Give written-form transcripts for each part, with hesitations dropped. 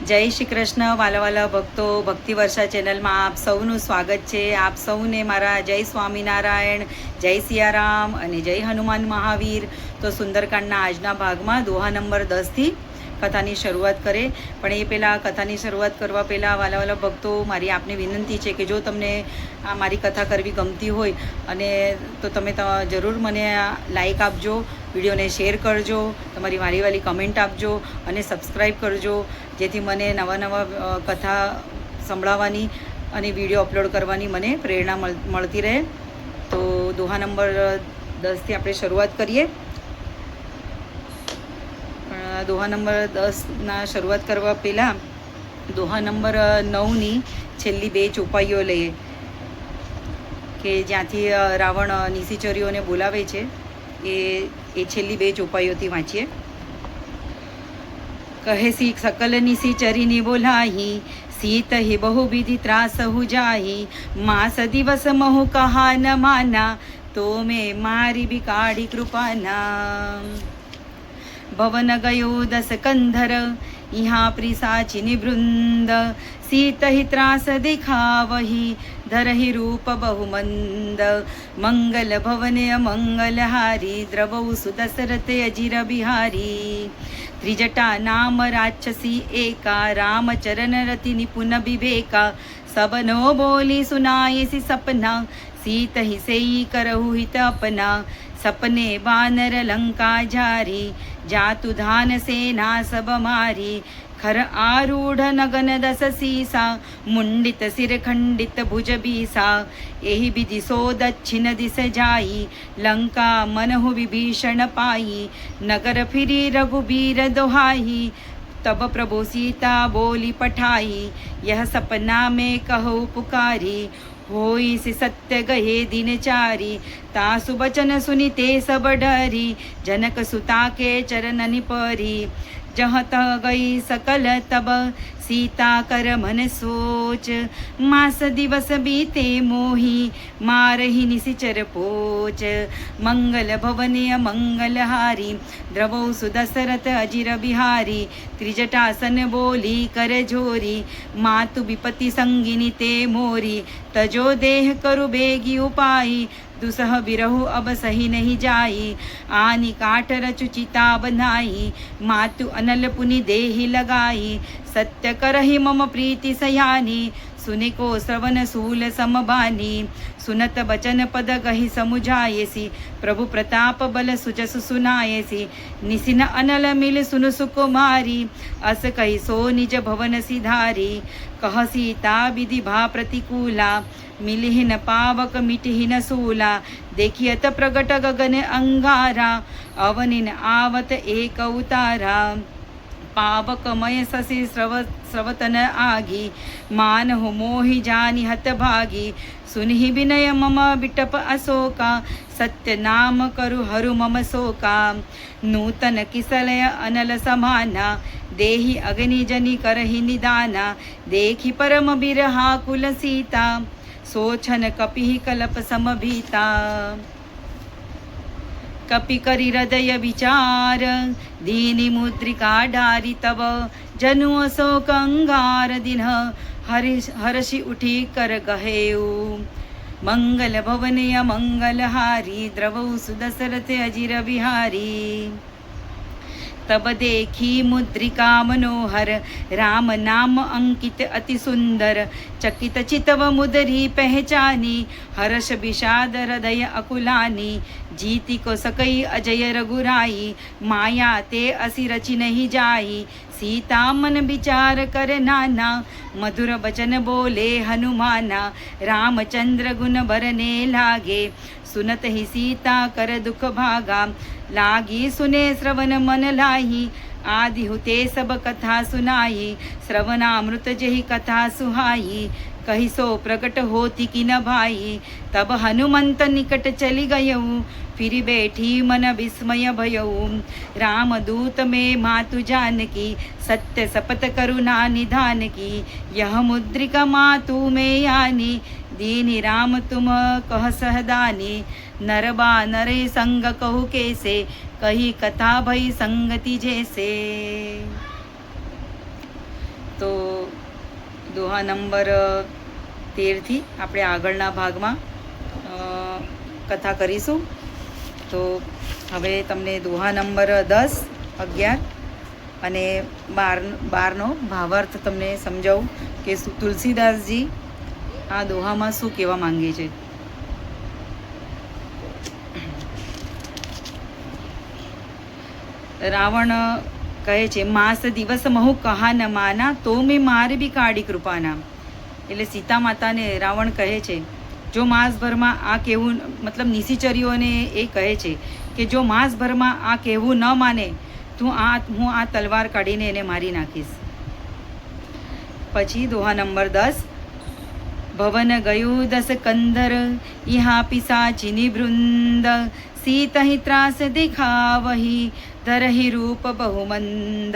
જય શ્રી કૃષ્ણ વાલા વાલા ભક્તો, ભક્તિ વર્ષા ચેનલમાં આપ સૌનું સ્વાગત છે. આપ સૌને મારા જય સ્વામિનારાયણ, જય સિયારામ અને જય હનુમાન મહાવીર. તો સુંદરકાંડના આજના ભાગમાં દોહા નંબર 10થી કથાની શરૂઆત કરે. પણ એ પહેલાં કથાની શરૂઆત કરવા પહેલાં વાલા વાલા ભક્તો, મારી આપને વિનંતી છે કે જો તમને આ મારી કથા કરવી ગમતી હોય અને તો તમે જરૂર મને લાઈક આપજો, વિડીયોને શેર કરજો, તમારી વાલી વાલી કમેન્ટ આપજો અને સબસ્ક્રાઈબ કરજો, જેથી મને નવા નવા કથા સંભળાવવાની અને વિડીયો અપલોડ કરવાની મને પ્રેરણા મળતી રહે. તો દોહા નંબર 10થી આપણે શરૂઆત કરીએ. દોહા નંબર 10ના શરૂઆત કરવા પહેલાં દોહા નંબર 9ની છેલ્લી 2 ચોપાઈઓ લઈએ કે જ્યાંથી રાવણ નિશિચરીઓને બોલાવે છે. એ છેલ્લી 2 ચોપાઈઓથી વાંચીએ. કહે સી સકલ નિશિચરીની બોલાહી, સીત હિ બહુવિધિ ત્રાસ હુ જાહી, માસ દિવસ મહુ કહા ન માના, તો મેં મારી બિકાળી કૃપાના. ભવન ગયો 10 કંધર, यहाँ प्रिसाचिनि वृंद, सीत ही त्रास दिखावही, धरहि रूप बहुमंद. मंगल भवन अमंगल हारी, द्रवौ सुदशरथ अजिर बिहारी. त्रिजटा नाम राक्षसी एका, रामचरण रति निपुण विवेका. सबनो बोली सुनाए सि सपना, सीत ही सेई करहु हित अपना. सपने बानर लंका जारी, जातु धान सेना सब मारी. खर आरूढ़ नगन 10 सीसा, मुंडित सिर खंडित भुज बीसा. एहि विधि सो दक्षिण दिस जाई, लंका मनहु विभीषण पाई. नगर फिरी रघुबीर दोहाई, तब प्रभु सीता बोली पठाई. यह सपना में कहो पुकारी, होई से सत्य गहे दिन चारी. तासु बचन सुनिते सब डरी, जनक सुता के चरणनि परी. जहाँ तह गई सकल तब, सीता कर मन सोच. मास दिवस बीते मोही, मारहि निशिचर पोच. मंगल भवने अमंगल हारी, द्रवौ सुदशरथ अजिर बिहारी. त्रिजटासन बोली कर जोरी, मातु विपति संगिनी ते मोरी. तजो देह करु बेगी उपाई, दुसह बिरहु अब सही नहीं जाई. आनी काट रचु चिता बनाई, मातु अनल पुनि देहि लगाई. सत्य करहि मम प्रीति सयानी, सुनि को श्रवण सूल समबानी. सुनत बचन पद गहि समुझायसी, प्रभु प्रताप बल सुजस सुनायसी. निसिन अनल मिल सुन सुकुमारी, अस कहि सो निज भवन सिधारी. कह सीता विधि भा प्रतिकूला, मिलिहि न पावक मिटिहि न सूला. देखियत प्रगट गगन अंगारा, अवनिन आवत एक अवतारा. पावकमय शशि स्रवतन आगी, मान हो मोहि जानि हत भागी. सुनिहि विनय मम बिटप अशोका, सत्य नाम करु हरु मम शोका. नूतन किसलय अनल समाना, देहि अग्नि जनि करहि निदाना. देखि परम बिरहा कुल सीता, सोछन कपिहि कलप समभीता. कपि करि हृदय विचार, दीनि मुद्रिका डारी तब. जनु अशोक अंगार दिन, हर्षि उठी कर गहेऊ. मंगल भवन अमंगल हारी, द्रवौ सुदशरथ अजिर बिहारी. तब देखी मुद्रिका मनोहर, राम नाम अंकित अति सुंदर. चकित चितव मुदरी पहचानी, हर्ष विषाद हृदय अकुलानी. जीति को सकई अजय रघुराई, माया ते असि रचि नहीं जाई. सीता मन विचार कर नाना, मधुर बचन बोले हनुमाना. रामचंद्र गुण भरने लागे, सुनत ही सीता कर दुख भागा. लागी सुने श्रवण मन लाही, आदि हुते सब कथा सुनाई. श्रवणामृत जहि कथा सुहाई, कहि सो प्रकट होती कि न भाई. तब हनुमंत निकट चली गयऊ, फिर बैठी मन विस्मय भयऊ. रामदूत में मातु जानकी, सत्य सपत करुणा निधान की. यह मुद्रिका मातु में यानी, दीनि राम तुम कह सहदानी. नरबा नरे संग कहु कैसे, कही कथा भई संगति जैसे. દોહા નંબર 13થી આપણે આગળના ભાગમાં કથા કરીશું. તો હવે તમને દોહા નંબર 10, 11 અને 12નો ભાવાર્થ તમને સમજાવું કે તુલસીદાસજી આ દોહામાં શું કહેવા માંગે છે. રાવણ કહે છે, માસ દિવસ મહુ કહા ન માના, તો મેં માર બી કાઢી કૃપાના. એટલે સીતા માતાને રાવણ કહે છે, જો માસભરમાં આ કહેવું, મતલબ નિશિચરીઓને એ કહે છે કે જો માસભરમાં આ કહેવું ન માને તો હું આ તલવાર કાઢીને એને મારી નાખીશ. પછી દોહા નંબર 10, ભવન ગયું 10 કંદર, ઈહા પિસાચીની વૃંદ, સીતહિ ત્રાસ દેખાવહી, ધરહી રૂપ બહુમંદ.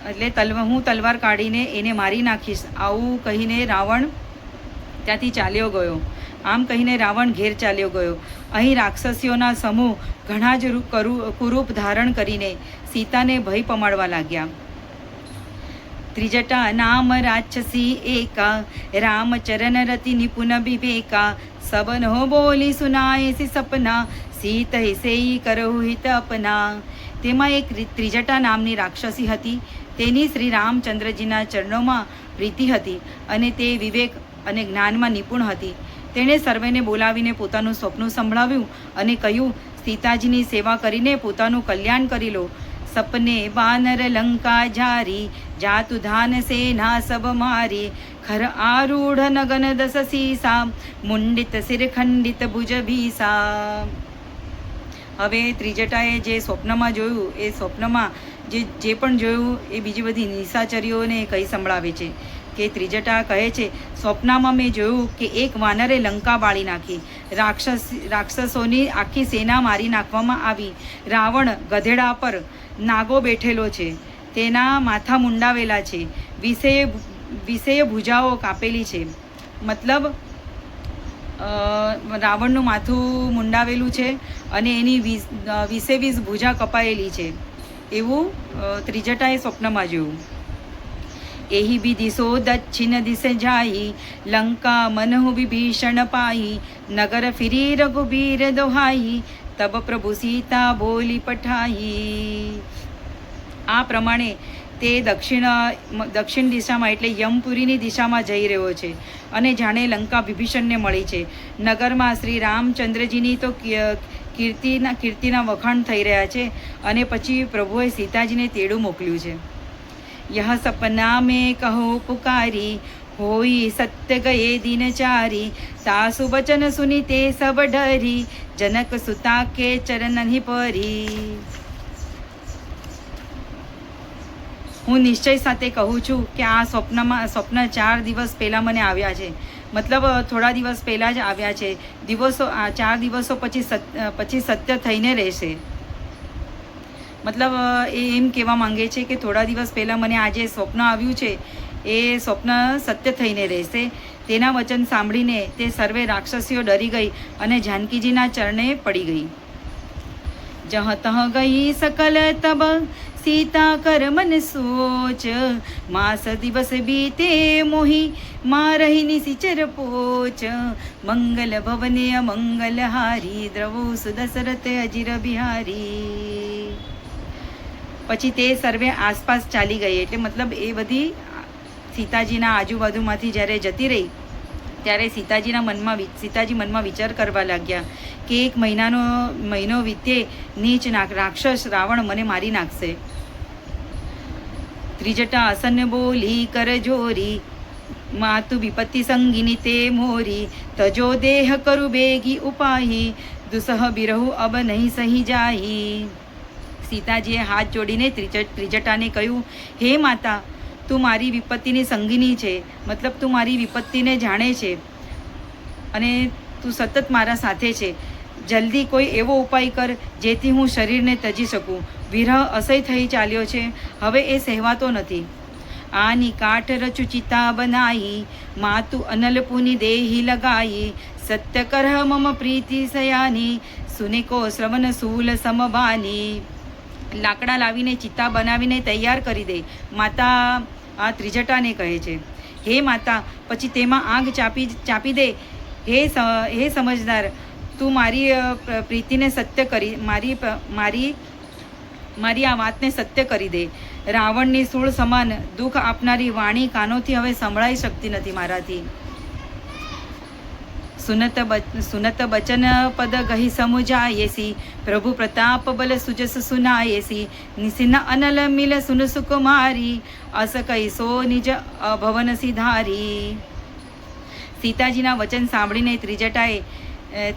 એટલે હું તલવાર કાઢીને એને મારી નાખીશ, આવું કહીને રાવણ ત્યાંથી ચાલ્યો ગયો. આમ કહીને રાવણ ઘેર ચાલ્યો ગયો. અહીં રાક્ષસીઓના સમૂહ ઘણા જ કુરૂપ ધારણ કરીને સીતાને ભય પમાડવા લાગ્યા. ત્રિજટા નામ રાક્ષસી એકા, રામચરણ રતિ નિપુન વિવેકા, સબનો બોલી સુનાય સી સપના, સીત હિસેઈ કરો હિત અપના. તેમાં એક ત્રિજટા નામની રાક્ષસી હતી. તેની શ્રી રામચંદ્રજીના ચરણોમાં પ્રીતિ હતી અને તે વિવેક અને જ્ઞાનમાં નિપુણ હતી. તેણે સર્વેને બોલાવીને પોતાનું સ્વપ્ન સંભળાવ્યું અને કહ્યું, સીતાજીની સેવા કરીને પોતાનું કલ્યાણ કરી લો. સપને બાનર લંકા જારી, જાતુ ધાન સેના સબ મારી, ખર આરૂઢ નગન દસ સીસા, મુંડિત શિર ખંડિત ભુજ ભીસા. હવે ત્રિજટાએ જે સ્વપ્નમાં જોયું, એ સ્વપ્નમાં જે પણ જોયું એ બીજી બધી નિશાચરીઓને કહી સંભળાવે છે. કે ત્રિજટા કહે છે, સ્વપ્નમાં મેં જોયું કે એક વાનરે લંકા બાળી નાખી, રાક્ષસોની આખી સેના મારી નાખવામાં આવી. રાવણ ગધેડા પર નાગો બેઠેલો છે, તેના માથા મુંડાવેલા છે, વિષય ભુજાઓ કાપેલી છે. મતલબ રાવણનું માથું મુંડાવેલું છે અને એની 20 ભુજા કપાયેલી છે, એવું ત્રિજટાએ સ્વપ્નમાં જોયું. એહી બી દિશો દક્ષિણ દિશે જાઈ, લંકા મનહુ વિભીષણ પાઈ, નગર ફિરી રઘુબીર દોહાઈ, તબ પ્રભુ સીતા બોલી પઠાઈ. આ પ્રમાણે તે દક્ષિણ દિશામાં એટલે યમપુરીની દિશામાં જઈ રહ્યો છે અને જાણે લંકા વિભીષણને મળી છે. નગરમાં શ્રી રામચંદ્રજીની તો કીર્તિના વખાણ થઈ રહ્યા છે અને પછી પ્રભુએ સીતાજીને તેડું મોકલ્યું છે. યહ સપના મેં કહો પુકારી, હોઈ સત્ય ગયે દિનચારી, તાસુ વચન સુની તે સબ ડરી, જનક સુતા કે ચરણની પરી. હું નિશ્ચય સાથે કહું છું કે આ સ્વપ્ન 4 દિવસ પહેલાં મને આવ્યા છે. મતલબ થોડા દિવસ પહેલાં જ આવ્યા છે. 4 દિવસો પછી સત્ય થઈને રહેશે. મતલબ એ એમ કહેવા માંગે છે કે થોડા દિવસ પહેલાં મને આ જે સ્વપ્ન આવ્યું છે એ સ્વપ્ન સત્ય થઈને રહેશે. તેના વચન સાંભળીને તે સર્વે રાક્ષસીઓ ડરી ગઈ અને જાનકીજીના ચરણે પડી ગઈ. જહ તહ ગઈ સકલ તબ, સીતા કર મન સોચ, માસ દિવસ બીતે મોહી, મારહી નિશિચર પોચ, મંગલ ભવને અમંગલ હારી, દ્રવો સુદશરથ અજીર બિહારી. પછી તે સર્વે આસપાસ ચાલી ગઈ. એટલે મતલબ એ બધી સીતાજીના આજુબાજુમાંથી જ્યારે જતી રહી ત્યારે સીતાજી મનમાં વિચાર કરવા લાગ્યા કે એક મહિનો વીતે નીચ રાક્ષસ રાવણ મને મારી નાખશે. ત્રિજટા અસન બોલી કર જોરી, માતુ વિપત્તિ સંગીની તે મોરી, તજો દેહ કરુ બેગી ઉપાહી, દુસહ બિરહુ અબ નહીં સહી જાહી. સીતાજીએ હાથ જોડીને ત્રિજટાને કહ્યું, હે માતા, તું મારી વિપત્તિની સંગીની છે. મતલબ તું મારી વિપત્તિને જાણે છે અને તું સતત મારા સાથે છે. જલ્દી કોઈ એવો ઉપાય કર જેથી હું શરીરને તજી શકું. વિરહ અસહ્ય થઈ ચાલ્યો છે, હવે એ સહેવાતો નથી. આની કાઠ રચુ ચિતા બનાઈ, માતુ અનલપુની દેહી લગાઈ, સત્ય કરહ મમ પ્રીતિ સયાની, સુનિકો શ્રવણ સૂલ સમબાની. લાકડા લાવીને ચિતા બનાવીને તૈયાર કરી દે. માતા આ ત્રિજટાને કહે છે. હે માતા, પછી તેમાં આગ ચાપી દે. હે સમજદાર, તું મારી પ્રીતિને સત્ય કરી મારી આ વાતને સત્ય કરી દે. રાવણની સૂળ સમાન દુઃખ આપનારી વાણી કાનોથી હવે સંભળાઈ શકતી નથી મારાથી. સુનત બચન પદ ગહી સમુજાયેસી, પ્રભુ પ્રતાપ બલ સુજસ સુનાયેસી, નિસિન અનલ મિલ સુન સુકુમારી, અસ કૈસો નિજ ભવન સિધારી. સીતાજીના વચન સાંભળીને ત્રિજટાએ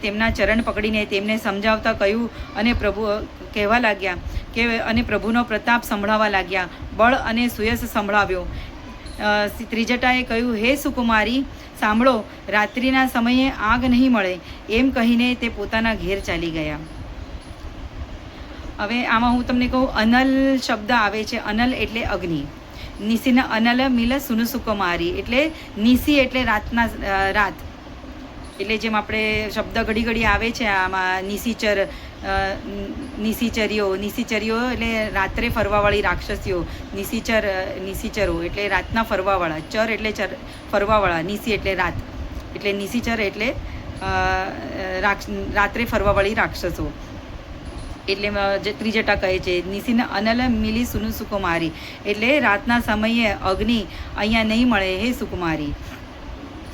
તેમના ચરણ પકડીને તેમને સમજાવતા કહ્યું અને પ્રભુ કહેવા લાગ્યા કે અને પ્રભુનો પ્રતાપ સંભળાવવા લાગ્યા. બળ અને સુયશ સંભળાવ્યો. ત્રિજટાએ કહ્યું, હે સુકુમારી, સાંભળો, રાત્રિના સમયે આગ નહીં મળે. એમ કહીને તે પોતાના ઘેર ચાલી ગયા. હવે આમાં હું તમને કહું, અનલ શબ્દ આવે છે. અનલ એટલે અગ્નિ. નિશિન અનલ મિલ સુન સુકુમારી એટલે નિશી એટલે રાત. એટલે જેમ આપણે શબ્દ ઘડી ઘડી આવે છે આમાં નિશીચરીઓ એટલે રાત્રે ફરવાવાળી રાક્ષસીઓ. નિશીચરો એટલે રાતના ફરવાવાળા. ચર એટલે ફરવાવાળા. નિશી એટલે રાત એટલે નિશીચર એટલે રાત્રે ફરવાવાળી રાક્ષસો. એટલે ત્રિજટા કહે છે નિશિન અનલ મિલી સુનુ સુકુમારી એટલે રાતના સમયે અગ્નિ અહીંયા નહીં મળે હે સુકુમારી,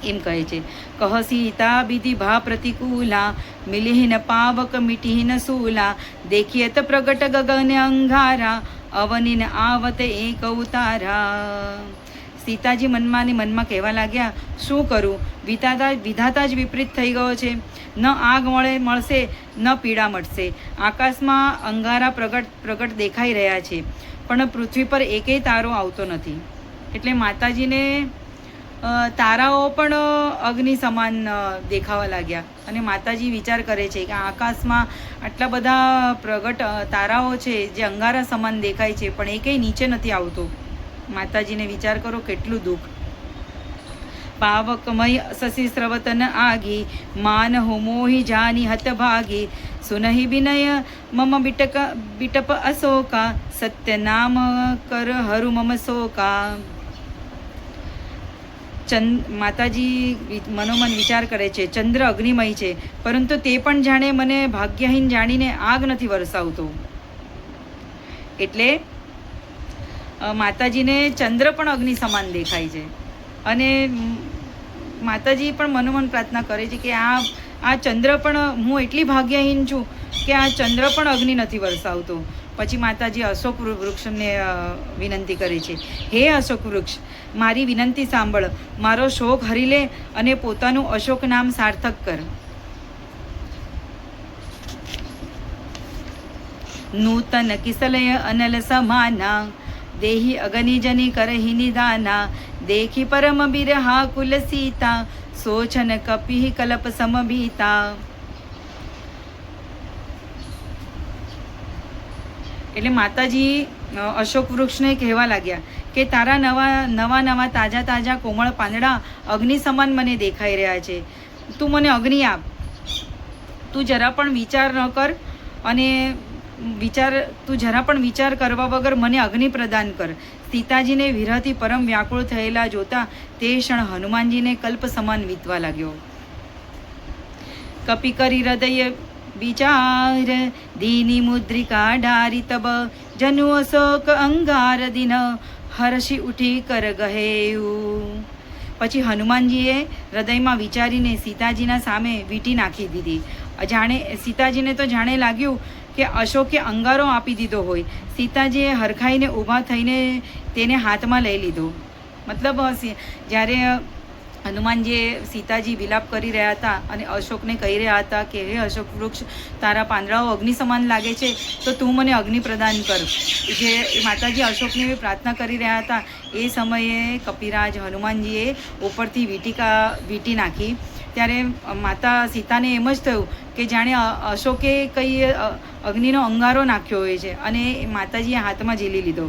એમ કહે છે. કહ સીતા વિધિ ભા પ્રતિકૂલા, મિલિહીન પાવક મિટિહીન સૂલા, દેખિયત પ્રગટ ગગન અંગારા, અવનિન આવત એક ઉતારા. સીતાજી મનમાં કહેવા લાગ્યા, શું કરું, વિધાતા જ વિપરીત થઈ ગયો છે. ન આગ મળશે ન પીડા મળશે. આકાશમાં અંગારા પ્રગટ દેખાઈ રહ્યા છે, પણ પૃથ્વી પર એકેય તારો આવતો નથી. એટલે માતાજીને તારાઓ પણ અગ્નિ સમાન દેખાવા લાગ્યા. અને માતાજી વિચાર કરે છે કે આકાશમાં આટલા બધા પ્રગટ તારાઓ છે જે અંગારા સમાન દેખાય છે, પણ એકેય નીચે નથી આવતો. માતાજીને વિચાર કરો કેટલું દુઃખ. પાવકમય શશી સ્રવતન આગી, માન હોમોહી જાની હતભાગી, સુનહી વિનય મમ બિટપ અશોકા, સત્ય નામ કર હરુ મમ શોકા. માતાજી મનોમન વિચાર કરે છે, ચંદ્ર અગ્નિમય છે, પરંતુ તે પણ જાણે મને ભાગ્યહીન જાણીને આગ નથી વરસાવતો. એટલે માતાજીને ચંદ્ર પણ અગ્નિ સમાન દેખાય છે. અને માતાજી પણ મનોમન પ્રાર્થના કરે છે કે આ ચંદ્ર પણ, હું એટલી ભાગ્યહીન છું કે આ ચંદ્ર પણ અગ્નિ નથી વરસાવતો. પછી માતાજી અશોક વૃક્ષને વિનંતી કરે છે, હે અશોક વૃક્ષ, મારી વિનંતી સાંભળ, મારો શોક હરી લે અને પોતાનું અશોક નામ સાર્થક કર. નૂતન કિસલય અનલ સમાના, દેહી અગનિજની કરહી નિદાના, દેખી પરમ બિરહા કુલ સીતા, સોછન કપિ કલપ સમભીતા. એટલે માતાજી અશોક વૃક્ષને કહેવા લાગ્યા કે તારા નવા તાજા કોમળ પાંદડા અગ્નિ સમાન મને દેખાઈ રહ્યા છે. તું મને અગ્નિ આપ. તું જરા પણ વિચાર ન કર અને તું જરા પણ વિચાર કરવા વગર મને અગ્નિ પ્રદાન કર. સીતાજીને વિરહથી પરમ વ્યાકુળ થયેલા જોતા તે ક્ષણ હનુમાનજીને કલ્પ સમાન વીતવા લાગ્યો. કપી કરી હૃદય વિચાર, દીની મુદ્રિકા ડારી તબ, જનુ અશોક અંગાર દિન, હર્ષી ઉઠી કર ગહેયું. પછી હનુમાનજીએ હૃદયમાં વિચારીને સીતાજીના સામે વીંટી નાખી દીધી. સીતાજીને તો જાણે લાગ્યું કે અશોકે અંગારો આપી દીધો હોય. સીતાજીએ હરખાઈને ઊભા થઈને તેને હાથમાં લઈ લીધો. મતલબ જ્યારે હનુમાનજીએ સીતાજી વિલાપ કરી રહ્યા હતા અને અશોકને કહી રહ્યા હતા કે હે અશોક વૃક્ષ, તારા પાંદડાઓ અગ્નિ સમાન લાગે છે, તો તું મને અગ્નિ પ્રદાન કર. જે માતાજી અશોકને પ્રાર્થના કરી રહ્યા હતા એ સમયે કપિરાજ હનુમાનજીએ ઉપરથી વીંટી નાખી. ત્યારે માતા સીતાને એમ જ થયું કે જાણે અશોકે કંઈ અગ્નિનો અંગારો નાખ્યો હોય છે, અને માતાજીએ હાથમાં ઝીલી લીધો.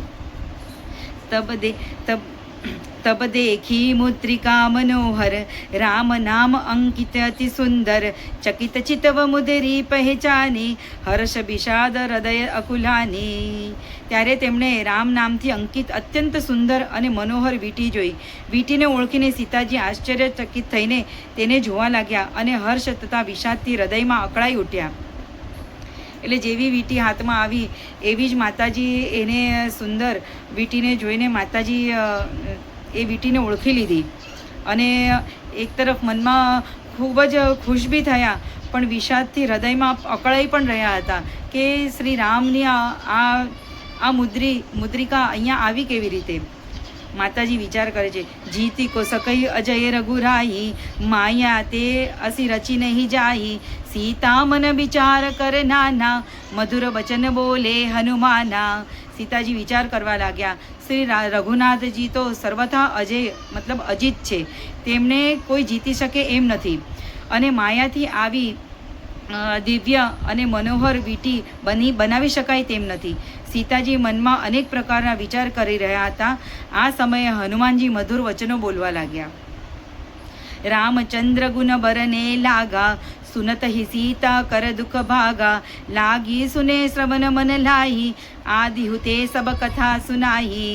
तब देखी मुद्रिका मनोहर राम नाम अंकित अति सुंदर चकित चितव मुदરી પહેચાની હર્ષ વિષાદ હૃદય અકુલાની. ત્યારે તેમણે રામ નામથી અંકિત અત્યંત સુંદર અને મનોહર વીંટી જોઈ. વીંટીને ઓળખીને સીતાજી આશ્ચર્યચકિત થઈને તેને જોવા લાગ્યા અને હર્ષ તથા વિષાદથી હૃદયમાં અકળાઈ ઉઠ્યા. એટલે જેવી વીંટી હાથમાં આવી એવી જ માતાજી એને સુંદર વીંટીને જોઈને માતાજી એ વીંટીને ઓળખી લીધી અને એક તરફ મનમાં ખૂબ જ ખુશ બી થયા, પણ વિષાદથી હૃદયમાં અકળાઈ પણ રહ્યા હતા કે શ્રી રામની આ મુદ્રિકા અહીંયા આવી કેવી રીતે. માતાજી વિચાર કરે છે, જીતી કો સકઈ અજય રઘુરાઈ માયા તે અસી રચી નહીં જાઈ સીતા મન વિચાર કર નાના મધુર વચન બોલે હનુમાના. સીતાજી વિચાર કરવા લાગ્યા, શ્રી રઘુનાથજી તો સર્વથા અજય મતલબ અજીત છે, તેમને કોઈ જીતી શકે એમ નથી અને માયાથી આવી દિવ્ય અને મનોહર વીંટી બનાવી શકાય તેમ નથી. સીતાજી મનમાં અનેક પ્રકારના વિચાર કરી રહ્યા હતા. આ સમયે હનુમાનજી મધુર વચનો બોલવા લાગ્યા. રામચંદ્ર ગુણ બરને લાગા સુનત હિ સીતા કર દુઃખ ભાગા લાગી સુને શ્રવણ મન લાહી આદિહુ તે સબ કથા સુનાહી.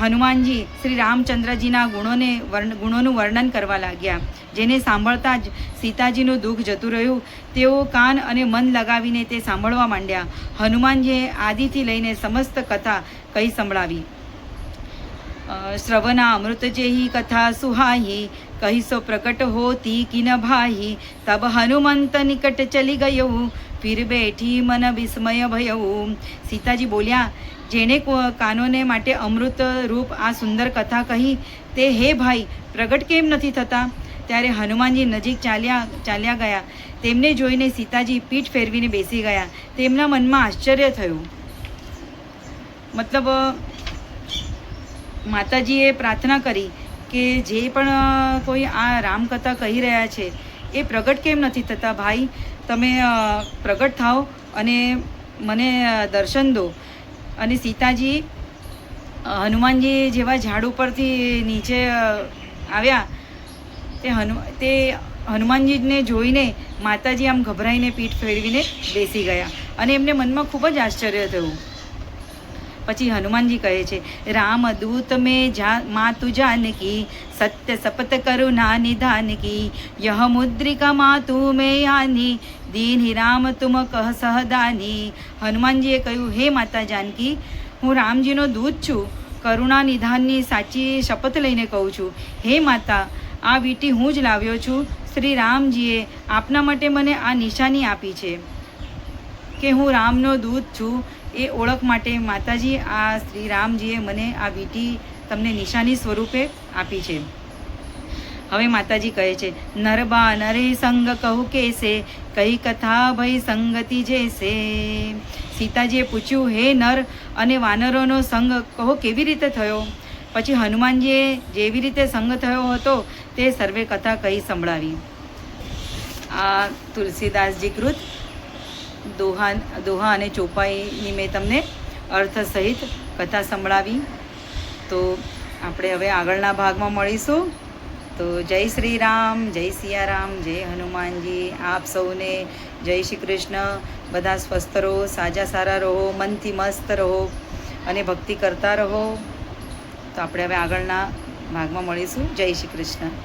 હનુમાનજી શ્રી રામચંદ્રજીના ગુણોનું વર્ણન કરવા લાગ્યા, જેને સાંભળતા જ સીતાજીનું દુઃખ જતું રહ્યું. તેઓ કાન અને મન લગાવીને તે સાંભળવા માંડ્યા. હનુમાનજીએ આદિથી લઈને સમસ્ત કથા કહી સંભળાવી. શ્રવના અમૃત જેહી કથા સુહાહી કહીસો પ્રકટ હોતી કિન ભાહી તબ હનુમંત નિકટ ચલી ગયું ફિર બેઠી મન વિસ્મય ભયું. સીતાજી બોલ્યા, જેણે કાનોને માટે અમૃત રૂપ આ સુંદર કથા કહી તે હે ભાઈ પ્રગટ કેમ નથી થતા. ત્યારે હનુમાનજી નજીક ચાલ્યા ગયા. તેમને જોઈને સીતાજી પીઠ ફેરવીને બેસી ગયા. તેમના મનમાં આશ્ચર્ય થયું. મતલબ માતાજીએ પ્રાર્થના કરી કે જે પણ કોઈ આ રામકથા કહી રહ્યા છે એ પ્રગટ કેમ નથી થતા. ભાઈ તમે પ્રગટ થાઓ અને મને દર્શન દો. અને સીતાજી હનુમાનજી જેવા ઝાડ ઉપરથી નીચે આવ્યા તે હનુમાનજીને જોઈને માતાજી આમ ગભરાઈને પીઠ ફેરવીને બેસી ગયા અને એમને મનમાં ખૂબ જ આશ્ચર્ય થયું. પછી હનુમાનજી કહે છે, રામ દૂત મેં માતુ જાનકી સત્ય સપત કરુણા નિધાન કી યહ મુદ્રિકા માતુ મેં આની દીન રામ તુમ કહ સહદાની. હનુમાનજીએ કહ્યું, હે માતા જાનકી, હું રામજીનો દૂત છું, કરુણા નિધાનની સાચી શપથ લઈને કહું છું. હે માતા, આ વીંટી હું જ લાવ્યો છું. શ્રી રામજીએ આપના માટે મને આ નિશાની આપી છે કે હું રામનો દૂત છું. એ ઓળખ માટે માતાજી આ શ્રી રામજીએ મને આ વીંટી તમને નિશાની સ્વરૂપે આપી છે. હવે માતાજી કહે છે, નરબા નરે સંગ કહું કેસે કઈ કથા ભઈ સંગતિ જેસે. સીતાજીએ પૂછ્યું, હે નર અને વાનરોનો સંગ કહો કેવી રીતે થયો. પછી હનુમાનજીએ જેવી રીતે સંગ થયો હતો તે સર્વે કથા કહી સંભળાવી. આ તુલસીદાસજી કૃત દોહા અને ચોપાઈની મેં તમને અર્થ સહિત કથા સંભળાવી. તો આપણે હવે આગળના ભાગમાં મળીશું. તો જય શ્રી રામ, જય સિયારામ, જય હનુમાનજી. આપ સૌને જય શ્રી કૃષ્ણ. બધા સ્વસ્થ રહો, સાજા સારા રહો, મનથી મસ્ત રહો અને ભક્તિ કરતા રહો. તો આપણે હવે આગળના ભાગમાં મળીશું. જય શ્રી કૃષ્ણ.